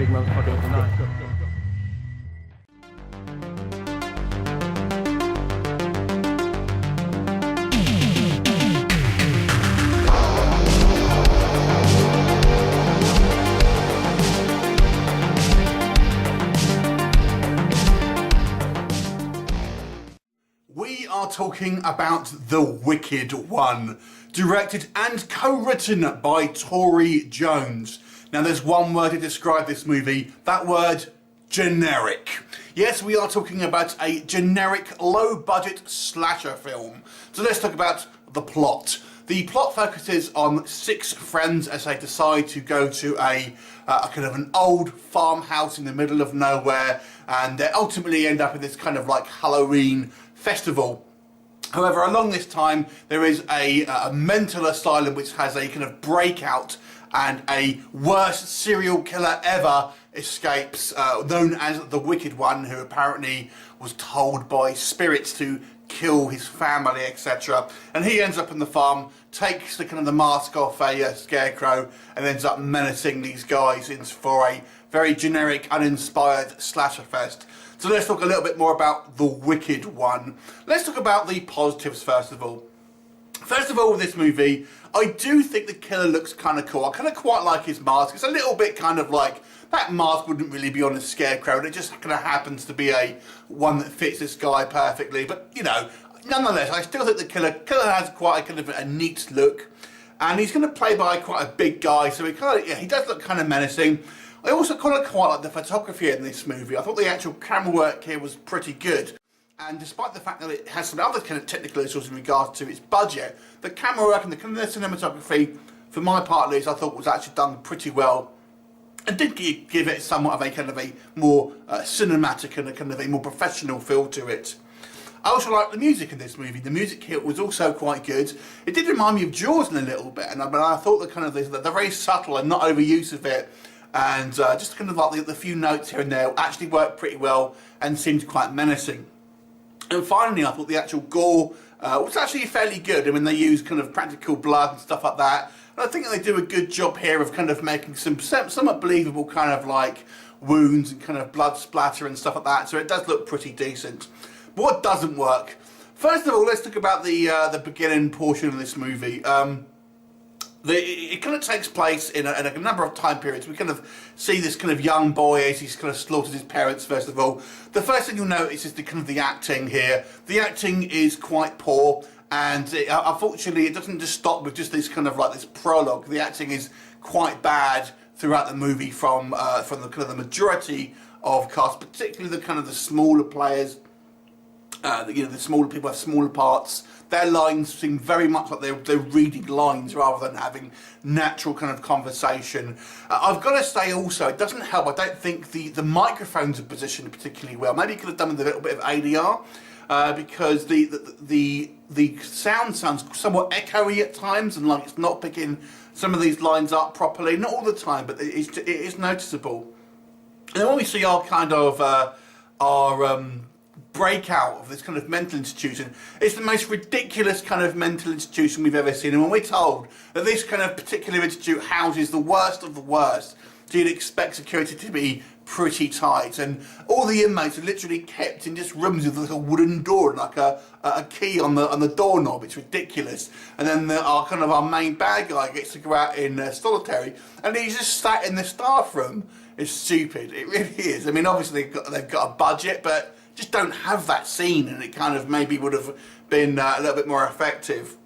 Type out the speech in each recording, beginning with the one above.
big motherfucker with the knife. We are talking about The Wicked One, directed and co-written by Tori Jones. Now there's one word to describe this movie, that word, generic. Yes, we are talking about a generic low-budget slasher film. So let's talk about the plot. The plot focuses on 6 friends as they decide to go to a kind of an old farmhouse in the middle of nowhere, and they ultimately end up in this kind of like Halloween festival. However, along this time, there is a mental asylum which has a kind of breakout, and a worst serial killer ever escapes, known as the Wicked One, who apparently was told by spirits to kill his family, etc. And he ends up in the farm, takes the kind of the mask off a scarecrow, and ends up menacing these guys for a very generic, uninspired slasher fest. So let's talk a little bit more about The Wicked One. Let's talk about the positives first of all. First of all, with this movie, I do think the killer looks kind of cool. I kind of quite like his mask. It's a little bit kind of like, that mask wouldn't really be on a scarecrow, and it just kind of happens to be one that fits this guy perfectly. But, you know, nonetheless, I still think the killer has quite a kind of a neat look. And he's going to play by quite a big guy, so he does look kind of menacing. I also kind of quite like the photography in this movie. I thought the actual camera work here was pretty good. And despite the fact that it has some other kind of technical issues in regards to its budget, the camera work and the kind of cinematography, for my part at least, I thought was actually done pretty well. And did give it somewhat of a kind of a more cinematic and a kind of a more professional feel to it. I also like the music in this movie. The music here was also quite good. It did remind me of Jaws in a little bit, but I thought the kind of the very subtle and not overuse of it, and just kind of like the few notes here and there actually worked pretty well and seemed quite menacing. And finally, I thought the actual gore was actually fairly good. I mean, they use kind of practical blood and stuff like that. And I think they do a good job here of kind of making some somewhat believable kind of like wounds and kind of blood splatter and stuff like that. So it does look pretty decent. But what doesn't work? First of all, let's talk about the beginning portion of this movie. It kind of takes place in a number of time periods. We kind of see this kind of young boy as he's kind of slaughtered his parents, first of all. The first thing you'll notice is the acting here. The acting is quite poor, and unfortunately it doesn't just stop with just this kind of like this prologue. The acting is quite bad throughout the movie from the kind of the majority of cast, particularly the kind of the smaller players. The smaller people have smaller parts. Their lines seem very much like they're reading lines rather than having natural kind of conversation. I've got to say also, it doesn't help. I don't think the microphones are positioned particularly well. Maybe you could have done with a little bit of ADR, because the sound sounds somewhat echoey at times, and like it's not picking some of these lines up properly. Not all the time, but it is noticeable. And then when we see our kind of breakout of this kind of mental institution, it's the most ridiculous kind of mental institution we've ever seen. And when we're told that this kind of particular institute houses the worst of the worst, so you'd expect security to be pretty tight, and all the inmates are literally kept in just rooms with like a wooden door and like a key on the doorknob. It's ridiculous. And then our main bad guy gets to go out in solitary, and he's just sat in the staff room. It's stupid. It really is. I mean, obviously they've got a budget, but just don't have that scene, and it kind of maybe would have been a little bit more effective.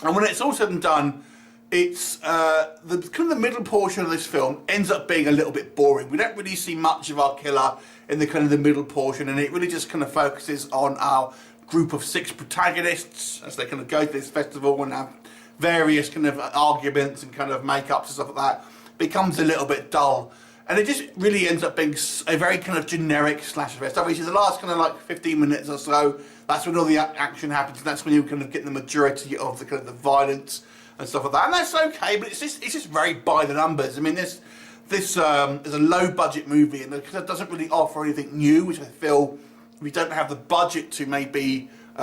And when it's all said and done, it's the kind of the middle portion of this film ends up being a little bit boring. We don't really see much of our killer in the kind of the middle portion, and it really just kind of focuses on our group of 6 protagonists as they kind of go to this festival and have various kind of arguments and kind of makeups and stuff like that. It becomes a little bit dull. And it just really ends up being a very kind of generic slasher fest. Obviously, the last kind of like 15 minutes or so, that's when all the action happens, and that's when you kind of get the majority of the kind of the violence and stuff like that. And that's okay, but it's just very by the numbers. I mean, this is a low budget movie, and it doesn't really offer anything new, which I feel we don't have the budget to maybe do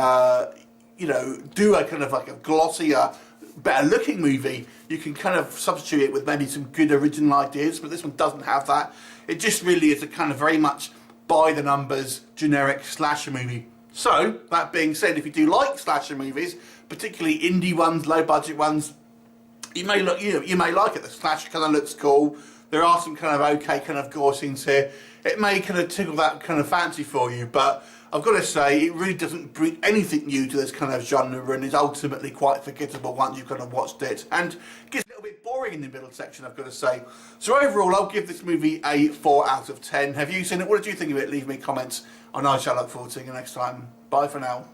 a kind of like a glossier better looking movie, you can kind of substitute it with maybe some good original ideas, but this one doesn't have that. It just really is a kind of very much by the numbers generic slasher movie. So that being said, if you do like slasher movies, particularly indie ones, low budget ones, you may like it. The slasher kind of looks cool. There are some kind of okay kind of gore scenes here. It may kind of tickle that kind of fancy for you, but I've got to say it really doesn't bring anything new to this kind of genre, and is ultimately quite forgettable once you've kind of watched it, and gets a little bit boring in the middle section, I've got to say. So overall, I'll give this movie a 4 out of 10. Have you seen it? What did you think of it? Leave me comments, and I shall look forward to seeing you next time. Bye for now.